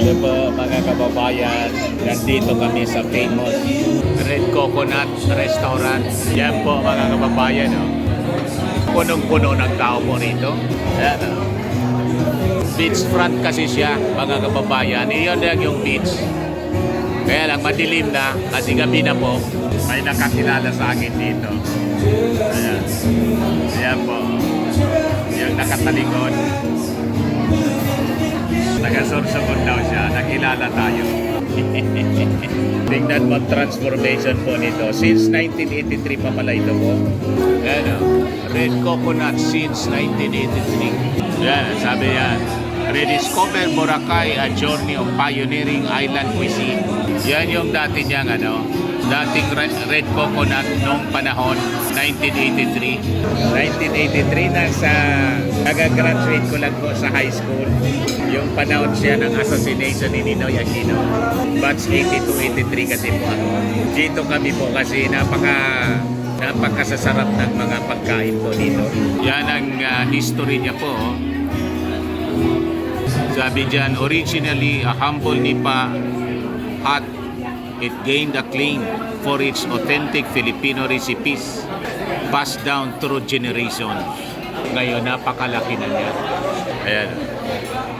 Hello po mga kababayan, nandito kami sa famous Red Coconut Restaurant. Yan po mga kababayan, oh. Punong-puno ng tao po rito. Yan, oh. Beachfront kasi siya mga kababayan. Iyon lang yung beach. Kaya lang madilim na kasi gabi na po. May nakakilala sa akin dito. Ayan. Ayan po. Yung nakatalikod. Nagasursugon daw siya. Nakilala tayo. Tingnan mo transformation po nito. Since 1983 pa pala ito po. Ayan o. Red Coconut since 1983. Ayan, sabi yan. Rediscover Boracay, a journey of pioneering island cuisine. Yan yung dati niyang dating Red Coconut noong panahon 1983. 1983 nag-graduate ko lang po sa high school. Yung panahon siya ng assassination ni Ninoy Aquino. Batch 82-83 kasi po ako. Dito kami po kasi napakasasarap ng mga pagkain po dito. Yan ang history niya po. Sabi dyan, originally a humble nipa hut, it gained acclaim for its authentic Filipino recipes passed down through generations. Ngayon, napakalaki na niya. Ayan.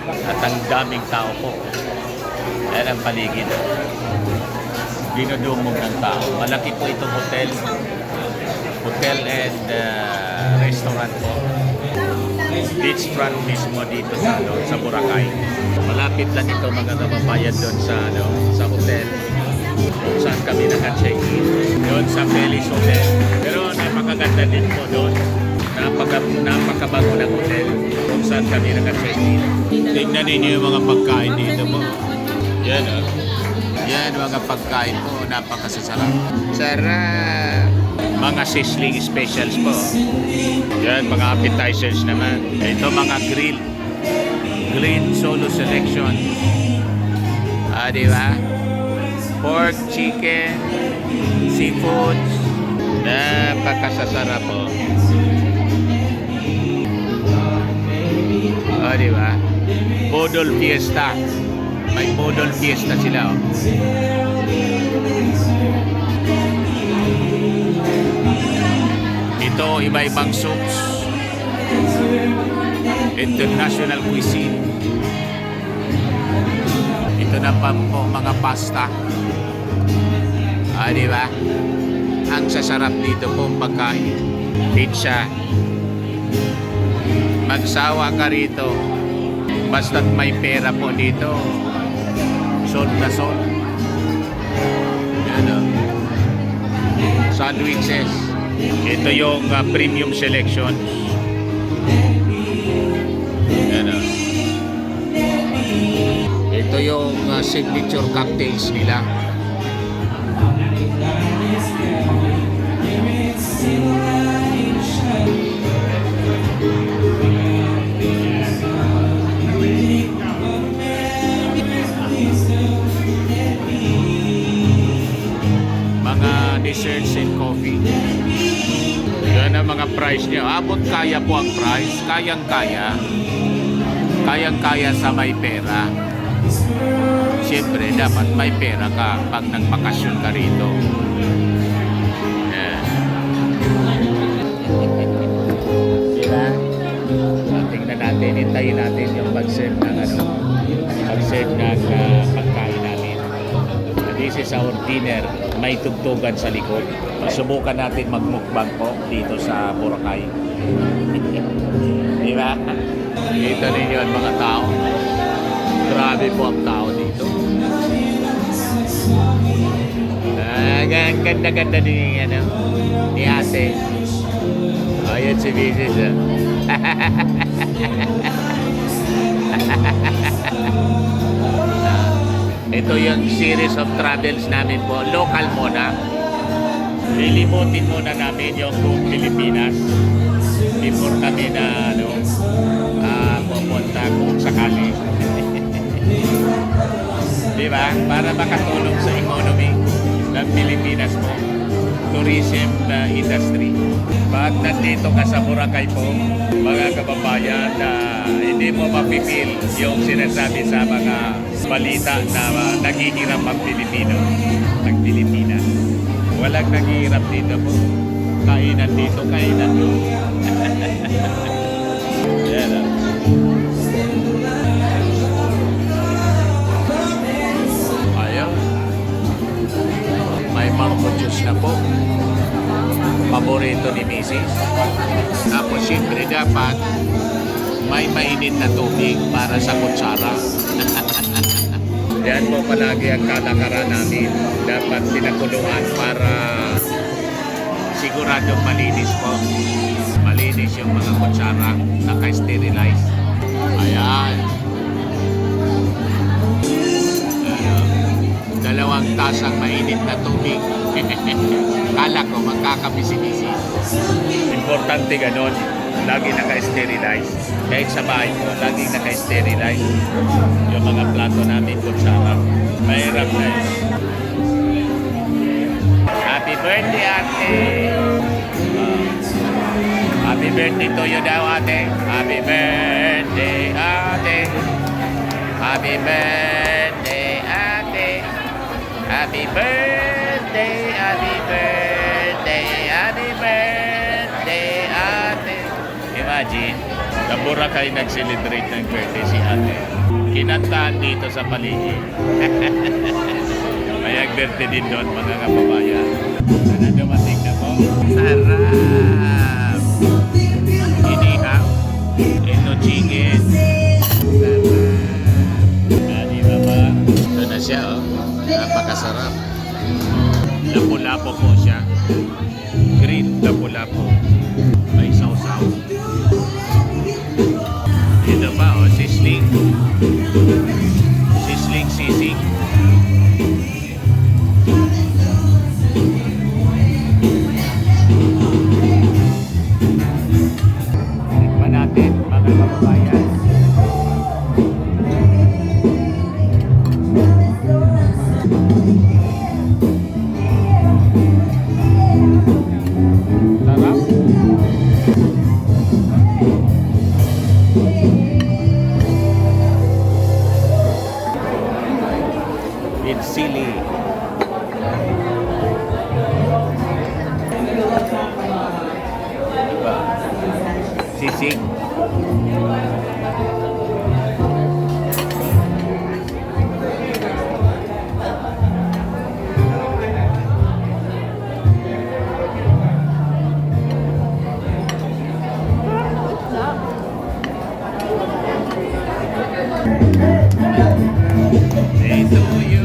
At ang daming tao po. Ayan ang paligid. Dinudumog ng tao. Malaki po itong hotel. Hotel and restaurant po. Beachfront mismo dito sa Boracay. Malapit lang ito mga kababayan doon sa hotel. Kung saan kami naka-check-in. Doon sa Feliz Hotel. Pero napakaganda din po doon. Napakabago ng hotel. Kung saan kami naka-check-in. Tingnan ninyo yung mga pagkain dito po. Yan o. Yan mga pagkain po. Napakasasarap. Sarap! Mga sizzling specials po. Yan, mga appetizers naman. Ito mga grilled solo selection. Di ba? Pork, chicken, seafoods. Napakasasarap po. Di ba? Bodol Fiesta. May Bodol Fiesta sila. Ito, iba-ibang soups. International cuisine. Ito na pa po mga pasta. Di ba? Ang sasarap dito po pagkain. Pizza. Magsawa ka rito. Basta't may pera po dito. Sold na sold. Yan o. Sandwiches. Ito yung premium selection. Ano? Ito yung signature cocktails nila. Mga desserts and coffee. Yan ang mga price niya. Abot kaya po ang price. Kayang-kaya. Kayang-kaya sa may pera. Siyempre, dapat may pera ka pag nagbakasyon ka rito. Yan. Diba? Tingnan natin, hintayin natin yung pag-serve ng pag-serve ng pagkain natin. This is our dinner. May tugtugan sa likod. Subukan natin magmukbang po dito sa Boracay. Di ba? Dito ninyo ang mga tao. Grabe po ang tao dito. Ganda-ganda din ni ate. Ayan si Mrs. Ito yung series of travels namin po. Local muna. Lilimutin muna namin yung buong Pilipinas before kami na pupunta kung sakali. Diba? Para makatulong sa economy ng Pilipinas po. Tourism industry. Pag nandito ka sa Boracay po, mga kababayan, hindi mo mapipil yung sinasabi sa mga balita na naghihirap ang Pilipino. Ang Pilipinas. Walang naghihirap dito po. Kainan dito, kainan doon. Yan ah. Ayaw. May mango juice na po. Paborito ni Mrs. Tapos siyempre dapat may mainit na tubig para sa kutsara. Yan po palagi ang kalakaran namin. Dapat pinakuluan para siguradong malinis po. Malinis yung mga kutsara. Naka-sterilize. Ayan. Dalawang tasang mainit na tubig. Kala ko magkakabisi-bisi. Importante ganon. Lagi naka-sterilize. Kahit sa bahay ko, lagi naka-sterilize. Yung mga plato namin, kutsara. Mahirap na yun. Happy birthday, ate! Happy birthday to you daw, ate. Happy birthday, ate. Happy birthday, ate. Happy birthday, happy birthday, happy birthday, ate. Imagine, sa Boracay nag-celebrate ng birthday si ate. Kinantahan dito sa paligid. May birthday din doon, mga kababayan. Sana dumating na po. Sarap! Inihaw. Eno chicken. Sarap. Di ba ba? Ito na siya, oh. Napakasarap. Lapu-lapo po siya. Green lapu-lapo. May sausaw. Ito pa, oh, sisling. Sisling sisig. Tikman natin, mga kababayan. Sarap. It's silly. Diba? Sisig. Day to you.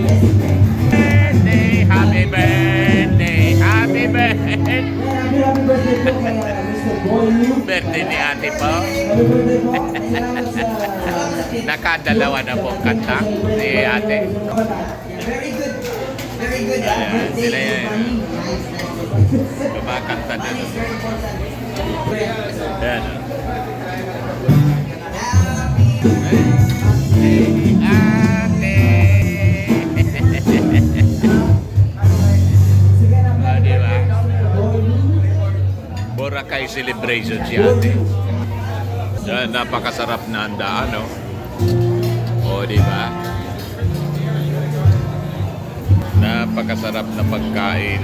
Birthday, happy birthday, happy birthday. Happy birthday po kay Mr. Boy Yu. Birthday ni ate po. Happy birthday po. Salamat sa... Nakadalawa na po kanta si ate. Very good. Very good. Ayan, Birthday sila is yan. funny. Kumakanta na. It's very important. Ayan. Ah, di ba? Boracay celebration si ate. Yan, napakasarap na handaan, no? O, di ba? Napakasarap na pagkain.